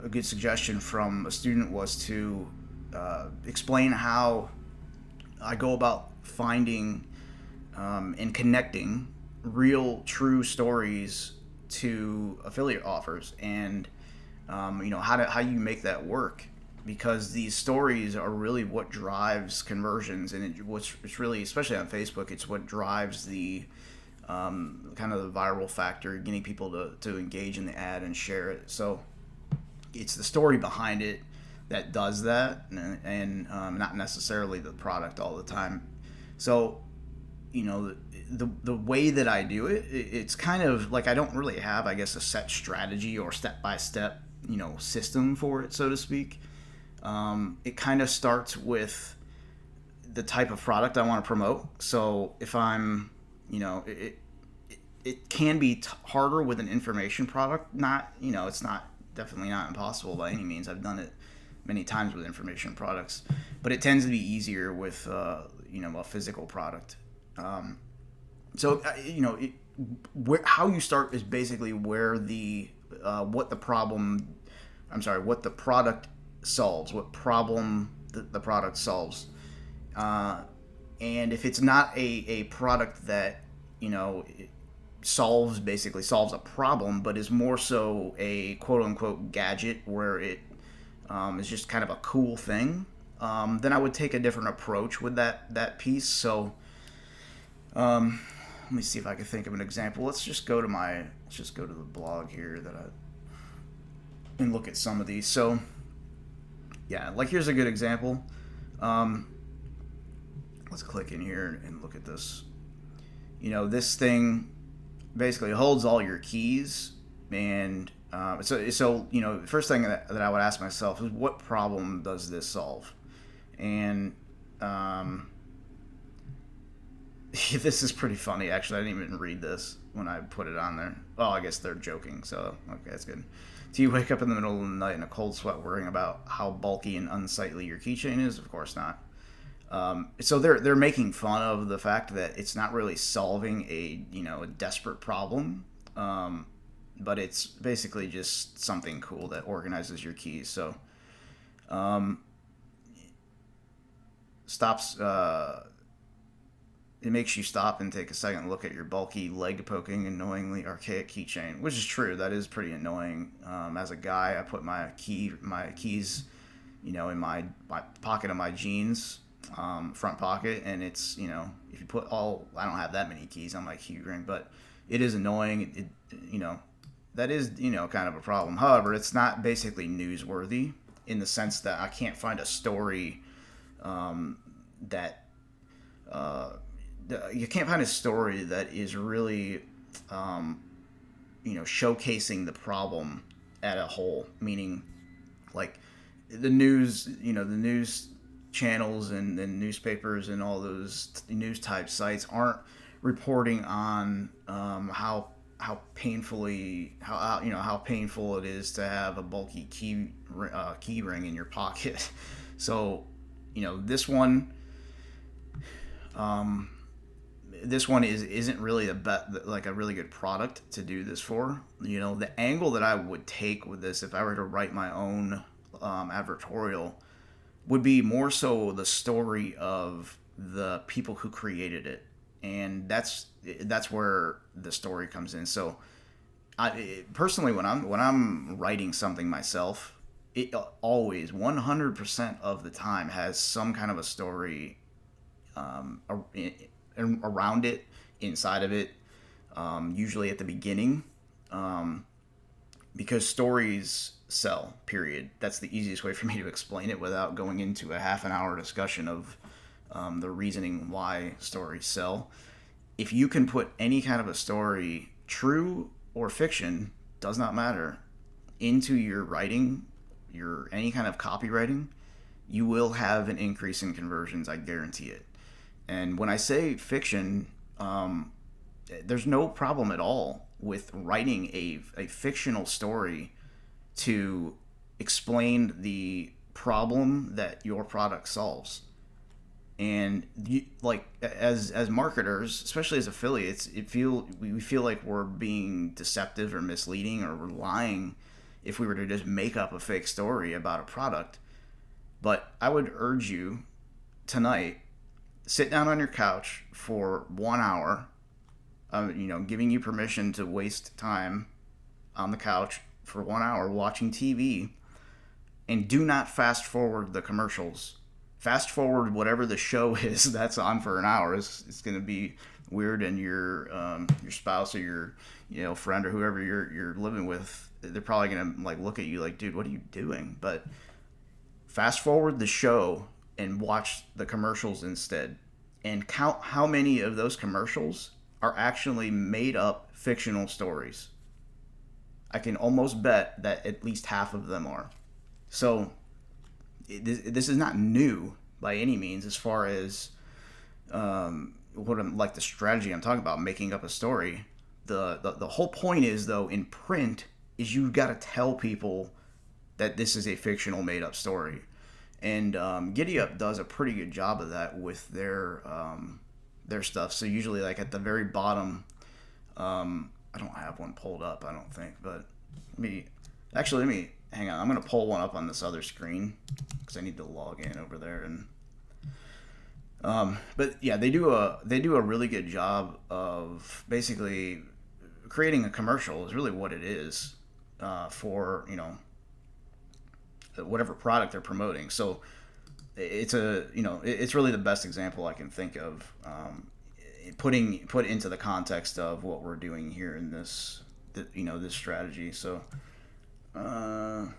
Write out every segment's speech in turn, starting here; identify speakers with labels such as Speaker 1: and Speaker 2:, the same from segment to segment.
Speaker 1: a good suggestion from a student was to explain how I go about finding and connecting real, true stories to affiliate offers, and how you make that work, because these stories are really what drives conversions, and it's really, especially on Facebook, it's what drives the kind of the viral factor, getting people to engage in the ad and share it. So it's the story behind it that does that, and not necessarily the product all the time. So, the way that I do it, it's kind of like I don't really have, I guess, a set strategy or step by step, system for it, so to speak. It kind of starts with the type of product I want to promote. So if I'm, it can be harder with an information product. Not, it's not, definitely not impossible by any means. I've done it many times with information products, but it tends to be easier with, a physical product. How you start is basically where what the product solves, what problem the product solves. And if it's not a product that, solves a problem, but is more so a quote unquote gadget where it is just kind of a cool thing, then I would take a different approach with that piece. So let me see if I can think of an example. Let's just go to the blog here and look at some of these. So yeah, like here's a good example. Let's click in here and look at this. This thing basically holds all your keys, and the first thing that I would ask myself is, what problem does this solve? And this is pretty funny, actually. I didn't even read this when I put it on there. Oh, I guess they're joking, so okay, that's good. Do you wake up in the middle of the night in a cold sweat worrying about how bulky and unsightly your keychain is? Of course not. So they're making fun of the fact that it's not really solving a desperate problem, but it's basically just something cool that organizes your keys. So stops. It makes you stop and take a second look at your bulky, leg-poking, annoyingly archaic keychain, which is true. That is pretty annoying. As a guy, I put my keys, in my pocket of my jeans, front pocket, and it's, if you put I don't have that many keys on my key ring, but it is annoying. That is, kind of a problem. However, it's not basically newsworthy in the sense that I can't find a story that you can't find a story that is really, showcasing the problem at a whole. Meaning, like the news, the news channels and newspapers and all those news type sites aren't reporting on how painful it is to have a bulky key ring in your pocket. So, this one. This one isn't really like a really good product to do this for. The angle that I would take with this, if I were to write my own advertorial, would be more so the story of the people who created it, and that's where the story comes in. So, I personally, when I'm writing something myself, it always 100% of the time has some kind of a story around it, inside of it, usually at the beginning, because stories sell, period. That's the easiest way for me to explain it without going into a half an hour discussion of the reasoning why stories sell. If you can put any kind of a story, true or fiction, does not matter, into your writing, any kind of copywriting, you will have an increase in conversions. I guarantee it. And when I say fiction, there's no problem at all with writing a fictional story to explain the problem that your product solves. And as marketers, especially as affiliates, we feel like we're being deceptive or misleading, or we're lying if we were to just make up a fake story about a product. But I would urge you tonight, sit down on your couch for 1 hour, giving you permission to waste time on the couch for 1 hour watching TV, and do not fast forward the commercials. Fast forward whatever the show is that's on for an hour. It's going to be weird, and your spouse or your friend or whoever you're living with, they're probably going to like look at you like, dude, what are you doing? But fast forward the show and watch the commercials instead, and count how many of those commercials are actually made up fictional stories. I can almost bet that at least half of them are. So this is not new by any means as far as what I'm like the strategy I'm talking about, making up a story. The whole point is, though, in print is you've got to tell people that this is a fictional made up story. And GiddyUp does a pretty good job of that with their stuff. So usually, like at the very bottom, I don't have one pulled up, I don't think, but let me hang on. I'm gonna pull one up on this other screen because I need to log in over there. And but yeah, they do a really good job of basically creating a commercial is really what it is for whatever product they're promoting. So it's it's really the best example I can think of, put into the context of what we're doing here in this strategy. So let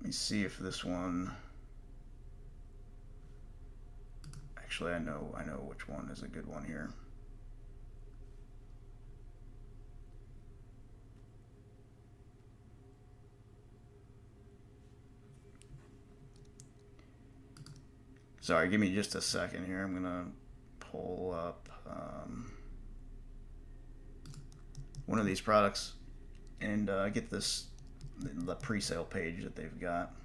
Speaker 1: me see if this one, actually I know which one is a good one here. Sorry, give me just a second here. I'm gonna pull up one of these products and get the pre-sale page that they've got.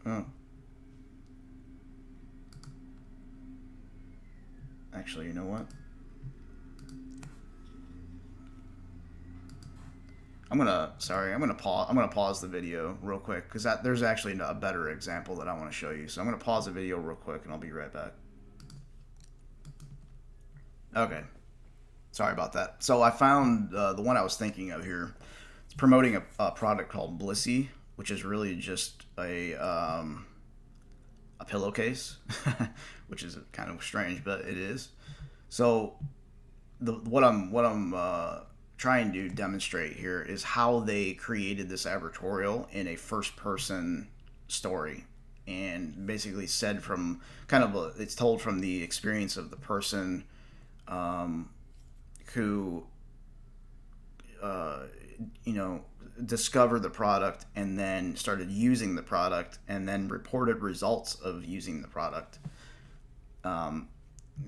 Speaker 1: Oh. Actually, you know what? I'm gonna pause the video real quick because there's actually a better example that I want to show you. So I'm gonna pause the video real quick and I'll be right back. Okay, sorry about that. So I found the one I was thinking of here. It's promoting a product called Blissy, which is really just a pillowcase, which is kind of strange, but it is. So what I'm trying to demonstrate here is how they created this advertorial in a first-person story, and basically said from it's told from the experience of the person who discovered the product and then started using the product and then reported results of using the product.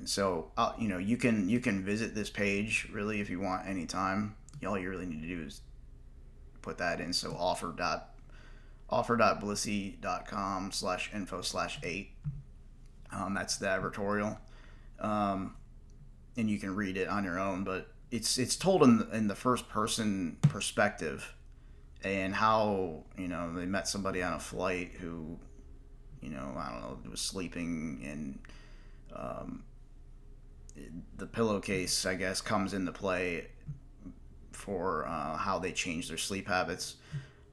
Speaker 1: So you can visit this page really if you want anytime. All you really need to do is put that in. So offer.blissy.com/info/8. That's the advertorial, and you can read it on your own. But it's told in the first person perspective, and how they met somebody on a flight who I don't know, was sleeping, and the pillowcase, I guess, comes into play for how they change their sleep habits.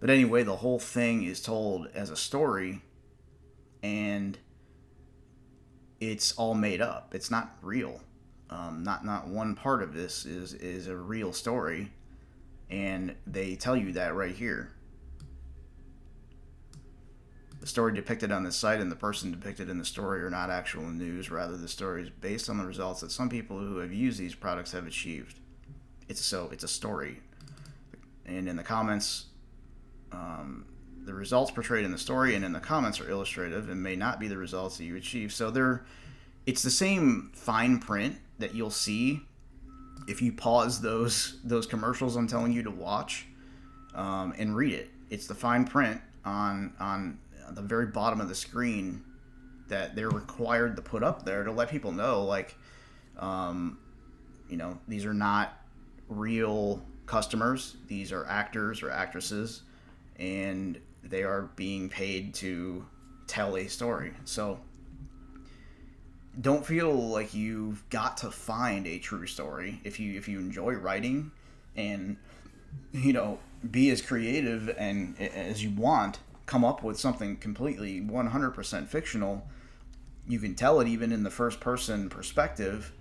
Speaker 1: But anyway, the whole thing is told as a story, and it's all made up. It's not real. Not one part of this is a real story, and they tell you that right here. The story depicted on this site and the person depicted in the story are not actual news. Rather, the story is based on the results that some people who have used these products have achieved. It's a story. And in the comments, the results portrayed in the story and in the comments are illustrative and may not be the results that you achieve. So it's the same fine print that you'll see if you pause those commercials I'm telling you to watch. and read it. It's the fine print on the very bottom of the screen that they're required to put up there to let people know, like, these are not real customers. These are actors or actresses, and they are being paid to tell a story. So don't feel like you've got to find a true story. If you enjoy writing and be as creative and as you want, come up with something completely 100% fictional. You can tell it even in the first person perspective,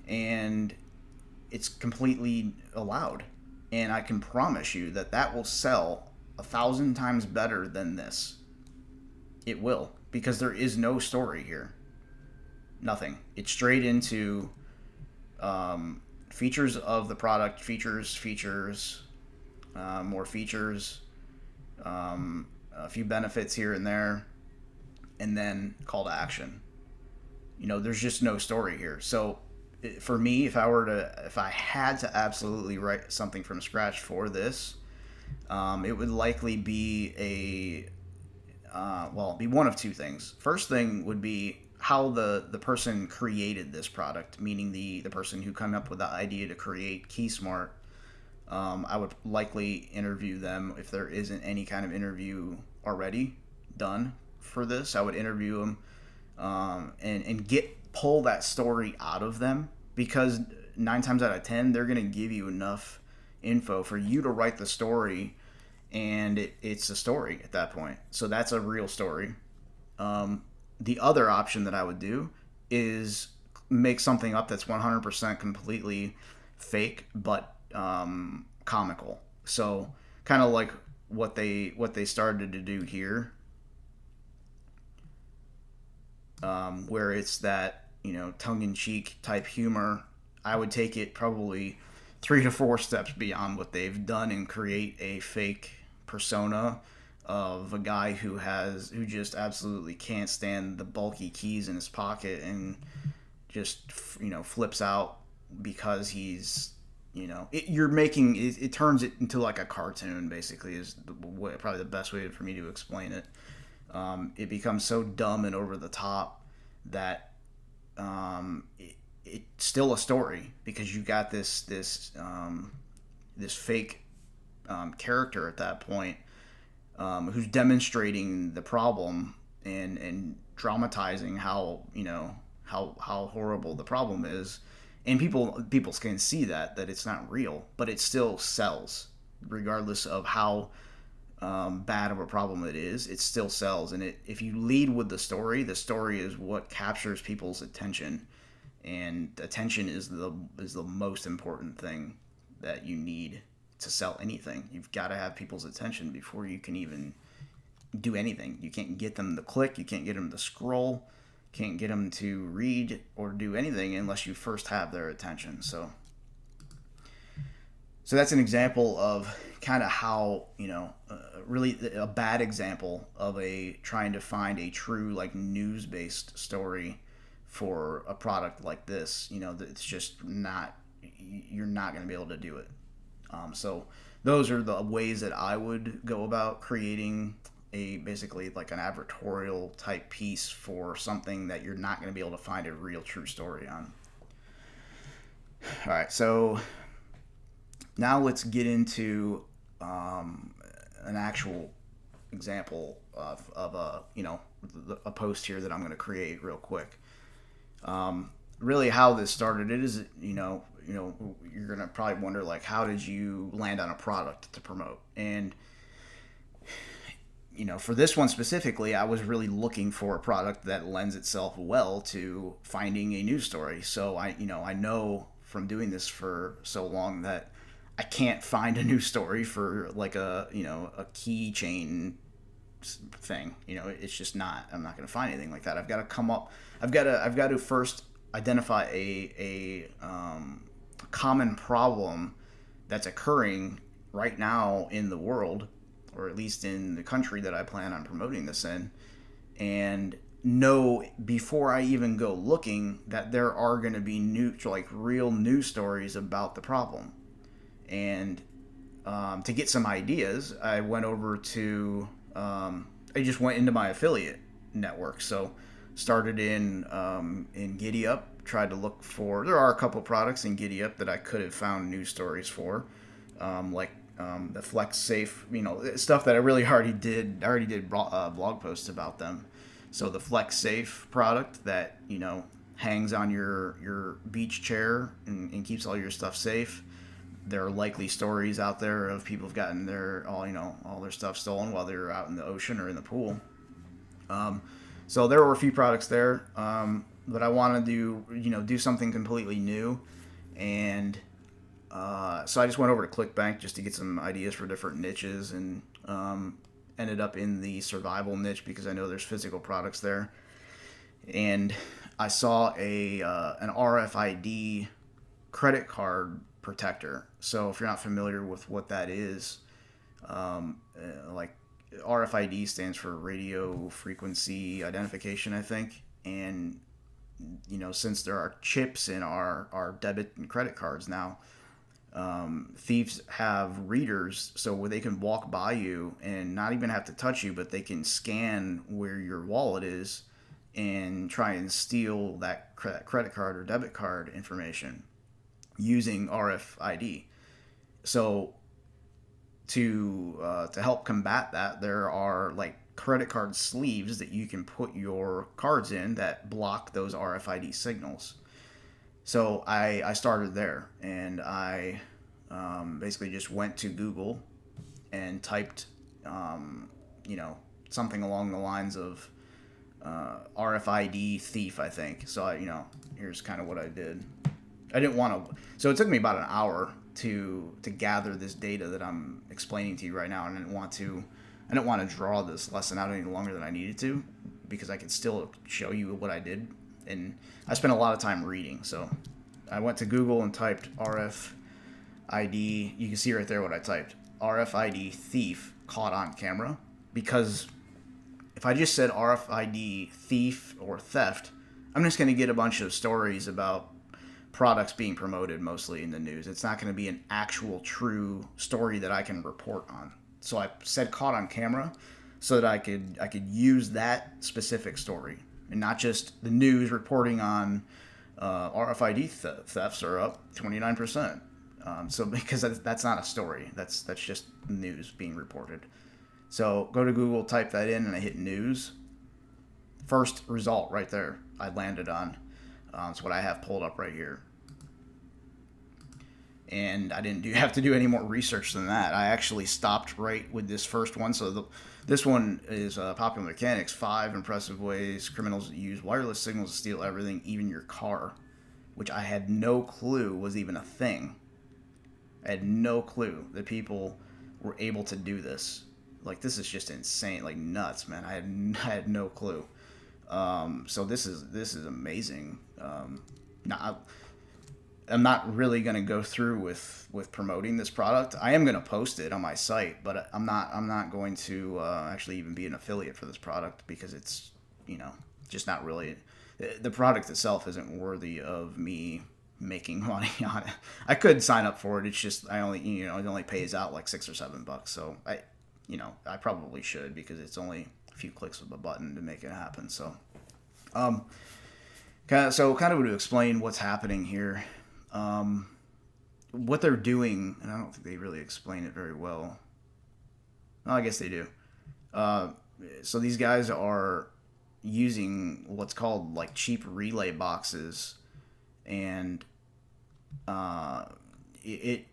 Speaker 1: and it's completely allowed. And I can promise you that will sell 1,000 times better than this. It will, because there is no story here. Nothing. It's straight into features of the product, features, more features, a few benefits here and there, and then call to action. There's just no story here. So for me, if I had to absolutely write something from scratch for this, it would likely be be one of two things. First thing would be how the person created this product, meaning the person who came up with the idea to create KeySmart. I would likely interview them if there isn't any kind of interview already done for this. I would interview them and pull that story out of them, because 9 times out of 10 they're going to give you enough info for you to write the story, and it's a story at that point. So that's a real story. The other option that I would do is make something up that's 100% completely fake, but comical. So kind of like what they started to do here, where it's that tongue-in-cheek type humor. I would take it probably 3 to 4 steps beyond what they've done and create a fake persona of a guy who just absolutely can't stand the bulky keys in his pocket and just flips out because he's it turns it into like a cartoon, basically, is probably the best way for me to explain it. It becomes so dumb and over the top that it's still a story, because you got this fake character at that point, who's demonstrating the problem and dramatizing how horrible the problem is, and people can see that it's not real, but it still sells regardless of how bad of a problem it is. It still sells, and if you lead with the story is what captures people's attention, and attention is the most important thing that you need to sell anything. You've got to have people's attention before you can even do anything. You can't get them to click, you can't get them to scroll, can't get them to read or do anything unless you first have their attention. So that's an example of kind of how, really a bad example of trying to find a true news-based story for a product like this. It's just not, you're not going to be able to do it. So those are the ways that I would go about creating basically like an advertorial type piece for something that you're not going to be able to find a real true story on. All right, so now let's get into an actual example of a post here that I'm going to create real quick. Really, how this started, it is you're going to probably wonder, how did you land on a product to promote? And for this one specifically, I was really looking for a product that lends itself well to finding a news story. So I know from doing this for so long that I can't find a news story for a keychain thing. It's just not. I'm not going to find anything like that. I've got to first identify a common problem that's occurring right now in the world, or at least in the country that I plan on promoting this in, and know before I even go looking that there are going to be real news stories about the problem. And to get some ideas, I went over to I just went into my affiliate network. So started in GiddyUp. Tried to look for. There are a couple products in GiddyUp that I could have found news stories for, like the Flex Safe. Stuff that I really already did. I already did blog posts about them. So the Flex Safe product that hangs on your beach chair and keeps all your stuff safe. There are likely stories out there of people who've gotten all their stuff stolen while they're out in the ocean or in the pool. So there were a few products there, but I wanted to do something completely new, and so I just went over to ClickBank just to get some ideas for different niches, and ended up in the survival niche because I know there's physical products there, and I saw an RFID credit card protector. So if you're not familiar with what that is, like RFID stands for radio frequency identification, I think. And since there are chips in our debit and credit cards now, thieves have readers so where they can walk by you and not even have to touch you, but they can scan where your wallet is and try and steal that credit card or debit card information using RFID. So to help combat that, there are like credit card sleeves that you can put your cards in that block those RFID signals. So I started there, and I basically just went to Google and typed something along the lines of RFID thief, I think. So here's kind of what I did. I didn't want to. So it took me about an hour to gather this data that I'm explaining to you right now, and I didn't want to draw this lesson out any longer than I needed to, because I could still show you what I did, and I spent a lot of time reading. So I went to Google and typed RFID. You can see right there what I typed: RFID thief caught on camera. Because if I just said RFID thief or theft, I'm just going to get a bunch of stories about products being promoted mostly in the news. It's not going to be an actual true story that I can report on. So I said caught on camera so that I could use that specific story, and not just the news reporting on RFID thefts are up 29%. So because that's not a story, that's just news being reported. So go to Google, type that in, and I hit news. First result right there I landed on. It's what I have pulled up right here. And I didn't have to do any more research than that. I actually stopped right with this first one. So this one is Popular Mechanics: 5 impressive ways criminals use wireless signals to steal everything, even your car, which I had no clue was even a thing. I had no clue that people were able to do this. Like, this is just insane, like nuts, man. I had no clue. So this is amazing. Now, I'm not really going to go through with promoting this product. I am going to post it on my site, but I'm not going to actually even be an affiliate for this product, because it's just not really, the product itself isn't worthy of me making money on it. I could sign up for it. It's just it only pays out like $6 or $7. So I probably should, because it's only a few clicks of a button to make it happen. So kind of to explain what's happening here. What they're doing, and I don't think they really explain it very well. Well, I guess they do. So these guys are using what's called like cheap relay boxes, and it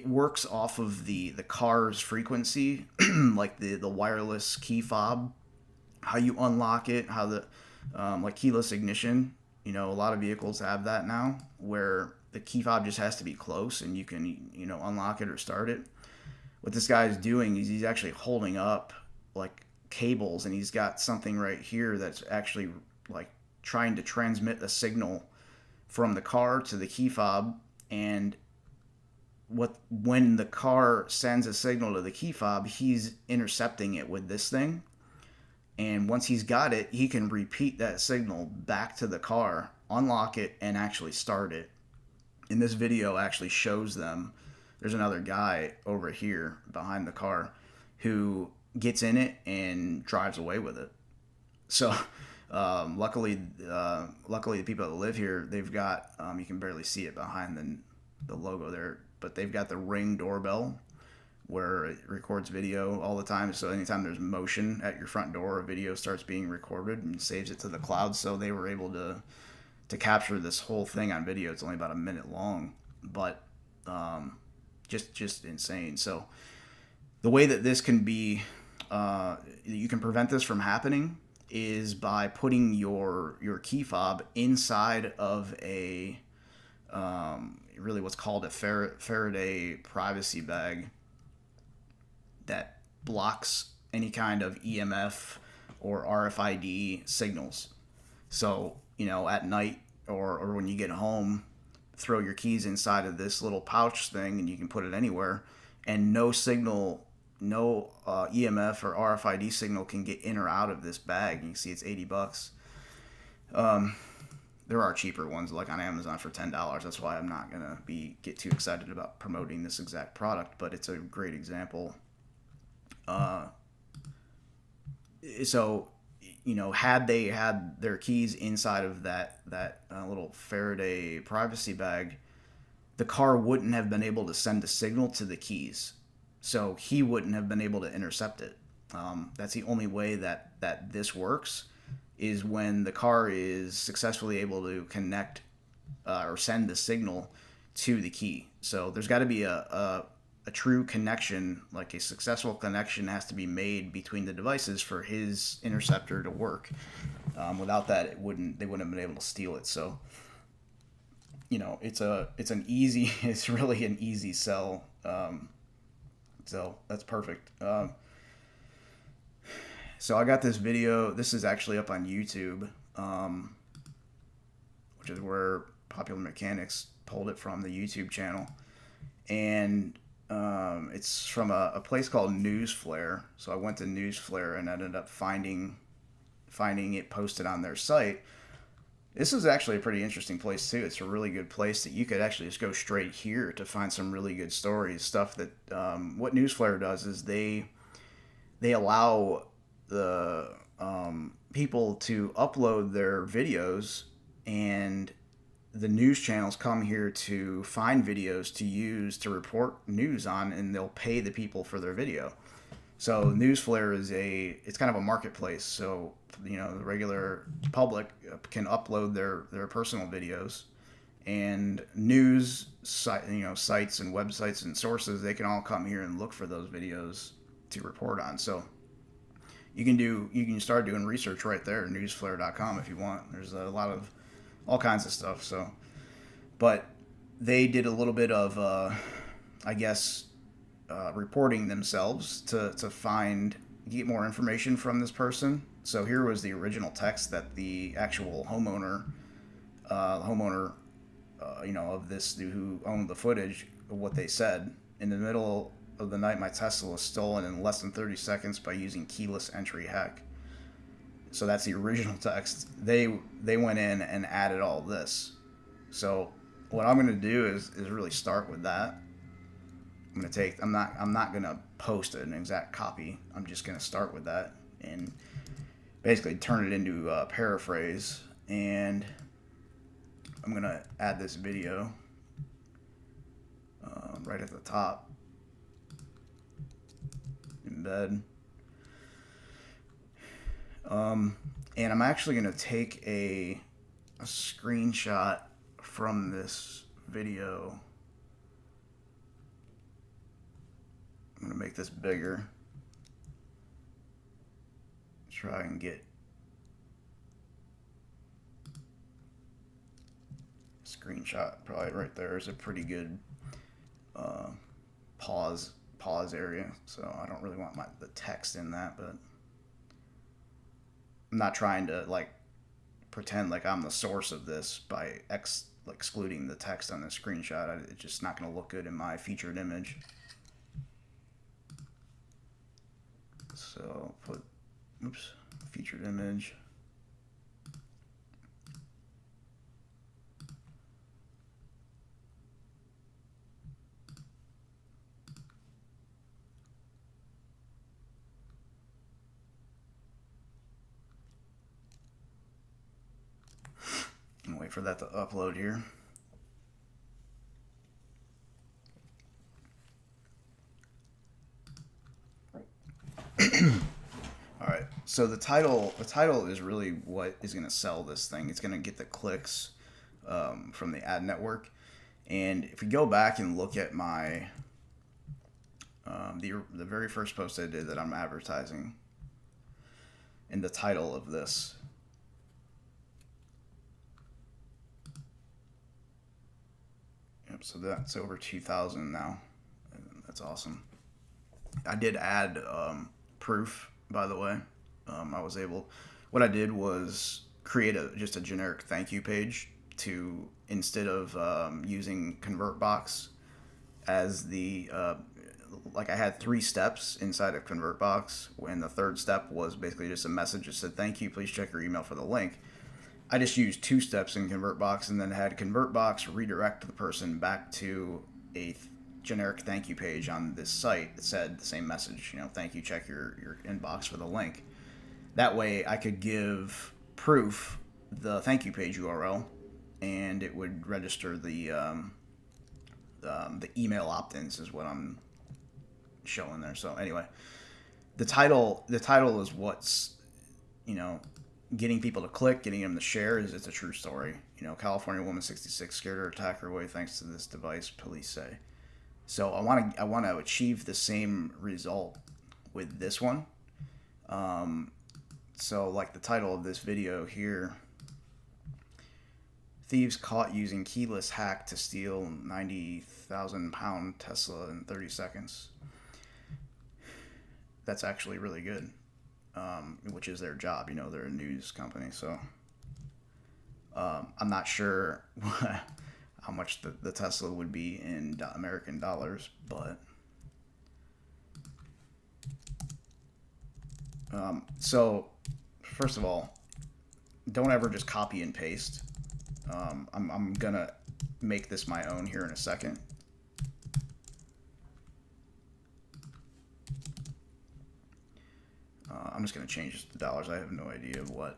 Speaker 1: works off of the car's frequency, like the wireless key fob, how you unlock it, how the like keyless ignition. A lot of vehicles have that now, where the key fob just has to be close and you can unlock it or start it. What this guy is doing is he's actually holding up like cables, and he's got something right here that's actually like trying to transmit the signal from the car to the key fob. And when the car sends a signal to the key fob, he's intercepting it with this thing. And once he's got it, he can repeat that signal back to the car, unlock it, and actually start it. And this video actually shows them there's another guy over here behind the car who gets in it and drives away with it. So luckily the people that live here, they've got you can barely see it behind the logo there, but they've got the Ring doorbell where it records video all the time. So anytime there's motion at your front door, a video starts being recorded and saves it to the cloud. So they were able to capture this whole thing on video. It's only about a minute long, but just insane. So the way that this can be, you can prevent this from happening is by putting your key fob inside of a really what's called a Faraday Privacy Bag that blocks any kind of EMF or RFID signals. So, at night or when you get home, throw your keys inside of this little pouch thing and you can put it anywhere, and no signal, no EMF or RFID signal can get in or out of this bag. You can see it's $80. There are cheaper ones like on Amazon for $10. That's why I'm not gonna get too excited about promoting this exact product, but it's a great example. So, had they had their keys inside of that little Faraday privacy bag, the car wouldn't have been able to send a signal to the keys. So he wouldn't have been able to intercept it. That's the only way that this works, is when the car is successfully able to connect or send the signal to the key. So there's got to be a true connection, like a successful connection has to be made between the devices for his interceptor to work. Without that, they wouldn't have been able to steal it. So, it's really an easy sell. So that's perfect. So I got this video. This is actually up on YouTube, which is where Popular Mechanics pulled it from, the YouTube channel. And it's from a place called Newsflare. So I went to Newsflare and ended up finding it posted on their site. This is actually a pretty interesting place too. It's a really good place that you could actually just go straight here to find some really good stories. Stuff that what Newsflare does is they allow the people to upload their videos, and the news channels come here to find videos to use to report news on, and they'll pay the people for their video. So Newsflare it's kind of a marketplace. So, the regular public can upload their personal videos, and news sites and websites and sources, they can all come here and look for those videos to report on. So you can start doing research right there at newsflare.com if you want. There's a lot of all kinds of stuff. So, but they did a little bit of reporting themselves to get more information from this person. So here was the original text that the actual homeowner of this, who owned the footage, of what they said. In the middle of the night, my Tesla was stolen in less than 30 seconds by using keyless entry hack. So that's the original text. They went in and added all this. So what I'm going to do is really start with that. I'm not going to post an exact copy. I'm just going to start with that and basically turn it into a paraphrase, and I'm going to add this video right at the top, embed. And I'm actually going to take a screenshot from this video. I'm going to make this bigger. Try and get a screenshot. Probably right there is a pretty good pause area. So I don't really want the text in that, but I'm not trying to pretend like I'm the source of this by excluding the text on the screenshot. It's just not going to look good in my featured image. So put, featured image. Wait for that to upload here. All right. So the title is really what is going to sell this thing. It's going to get the clicks from the ad network. And if we go back and look at my the very first post I did that I'm advertising, in the title of this, yep, so that's over 2,000 now. That's awesome. I did add proof, by the way. I was able. What I did was create just a generic thank you page to, instead of using ConvertBox as the like I had 3 steps inside of ConvertBox, when the third step was basically just a message that said thank you, please check your email for the link. I just used 2 steps in ConvertBox and then had ConvertBox redirect the person back to a generic thank you page on this site that said the same message, thank you, check your inbox for the link. That way I could give proof the thank you page URL, and it would register the email opt-ins is what I'm showing there. So anyway, the title is what's getting people to click, getting them to share. It's a true story. California woman 66 scared her attacker away thanks to this device, police say. So I want to achieve the same result with this one. So like the title of this video here, thieves caught using keyless hack to steal 90,000 pound Tesla in 30 seconds. That's actually really good, which is their job. They're a news company, so I'm not sure how much the Tesla would be in American dollars, but so first of all, don't ever just copy and paste. I'm gonna make this my own here in a second. I'm just gonna change the dollars. I have no idea what.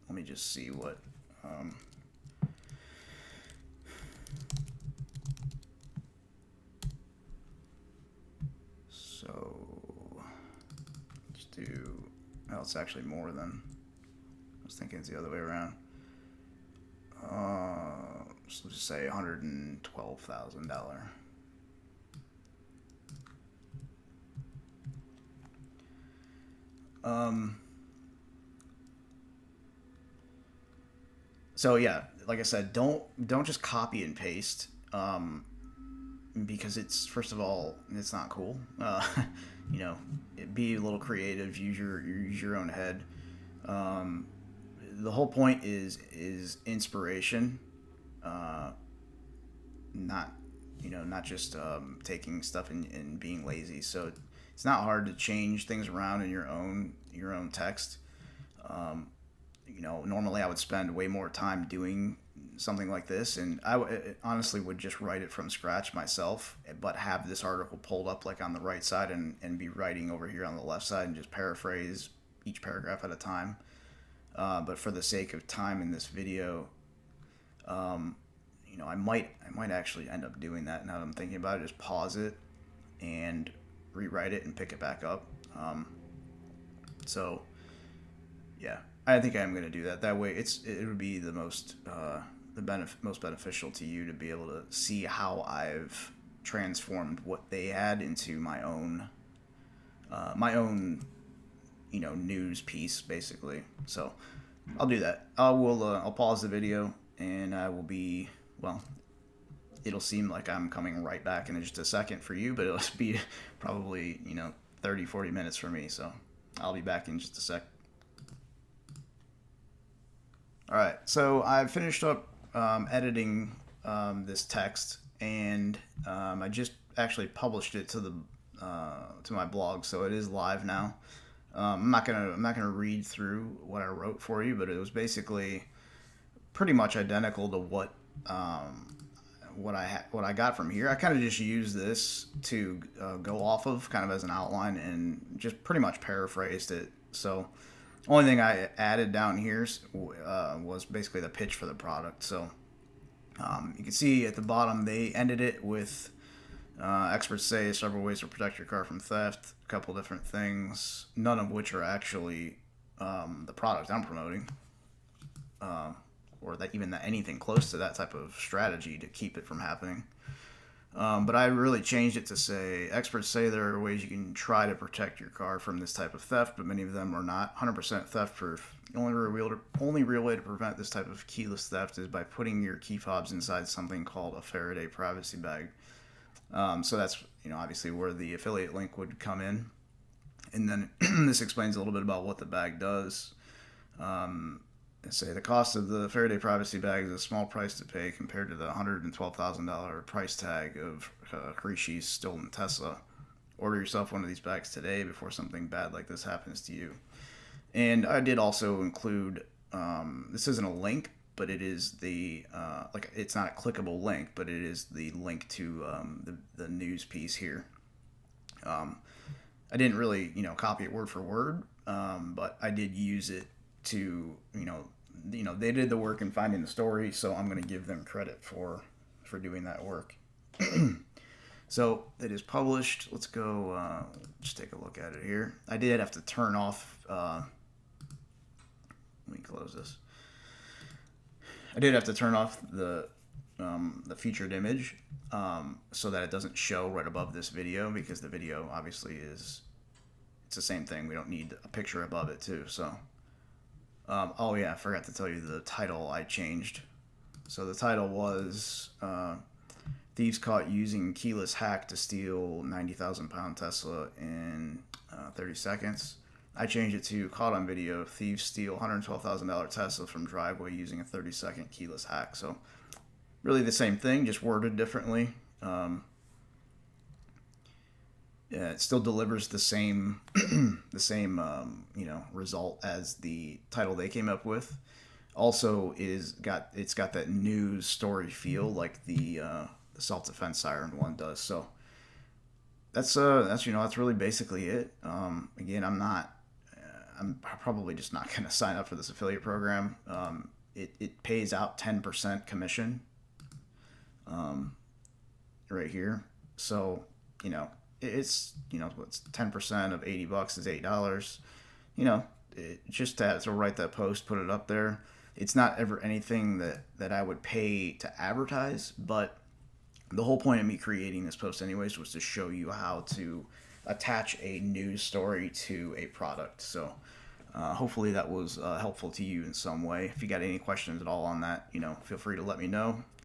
Speaker 1: Let me just see what. So let's do. Oh, it's actually more than. I was thinking it's the other way around. So let's just say $112,000. So yeah, like I said, don't just copy and paste, because it's, first of all, it's not cool. Be a little creative, use your own head. The whole point is inspiration, not just taking stuff and being lazy. So it's not hard to change things around in your own text. Normally I would spend way more time doing something like this, and I honestly would just write it from scratch myself, but have this article pulled up like on the right side and be writing over here on the left side and just paraphrase each paragraph at a time. But for the sake of time in this video, I might actually end up doing that now that I'm thinking about it. Just pause it and rewrite it and pick it back up. So yeah, I think I'm going to do that. That way it would be the most most beneficial to you to be able to see how I've transformed what they had into my own news piece, basically. So I'll do that. I'll pause the video, and I will be, it'll seem like I'm coming right back in just a second for you, but it'll be probably 30-40 minutes for me. So I'll be back in just a sec. All right, so I've finished up editing this text, and I just actually published it to my blog, so it is live now. I'm not gonna read through what I wrote for you, but it was basically pretty much identical to what I got from here. I kind of just used this to go off of, kind of as an outline, and just pretty much paraphrased it. So Only thing I added down here was basically the pitch for the product. So you can see at the bottom they ended it with experts say several ways to protect your car from theft, a couple different things, none of which are actually the product I'm promoting, or that even that anything close to that type of strategy to keep it from happening. But I really changed it to say, experts say there are ways you can try to protect your car from this type of theft, but many of them are not 100% theft proof. The only real way to prevent this type of keyless theft is by putting your key fobs inside something called a Faraday Privacy Bag. So that's, obviously where the affiliate link would come in. And then this explains a little bit about what the bag does. Say the cost of the Faraday Privacy Bag is a small price to pay compared to the $112,000 price tag of Hrishi's stolen Tesla. Order yourself one of these bags today before something bad like this happens to you. And I did also include, this isn't a link, but it is the, it's not a clickable link, but it is the link to the news piece here. I didn't really, copy it word for word, but I did use it to, they did the work in finding the story, so I'm going to give them credit for doing that work. So it is published. Let's go just take a look at it here. I did have to turn off, let me close this. I did have to turn off the featured image so that it doesn't show right above this video, because the video obviously it's the same thing. We don't need a picture above it too. So oh yeah, I forgot to tell you the title I changed. So the title was thieves caught using keyless hack to steal 90,000 pound Tesla in 30 seconds. I changed it to caught on video, thieves steal $112,000 Tesla from driveway using a 30-second keyless hack. So really the same thing, just worded differently. Yeah, it still delivers the same result as the title they came up with. Also it's got that news story feel like the self-defense siren one does. So that's really basically it. Again, I'm probably just not going to sign up for this affiliate program. It pays out 10% commission right here. So, it's, what's 10% of $80 is $8. Just to write that post, put it up there. It's not ever anything that I would pay to advertise, but the whole point of me creating this post anyways was to show you how to attach a news story to a product. So hopefully that was helpful to you in some way. If you got any questions at all on that, feel free to let me know.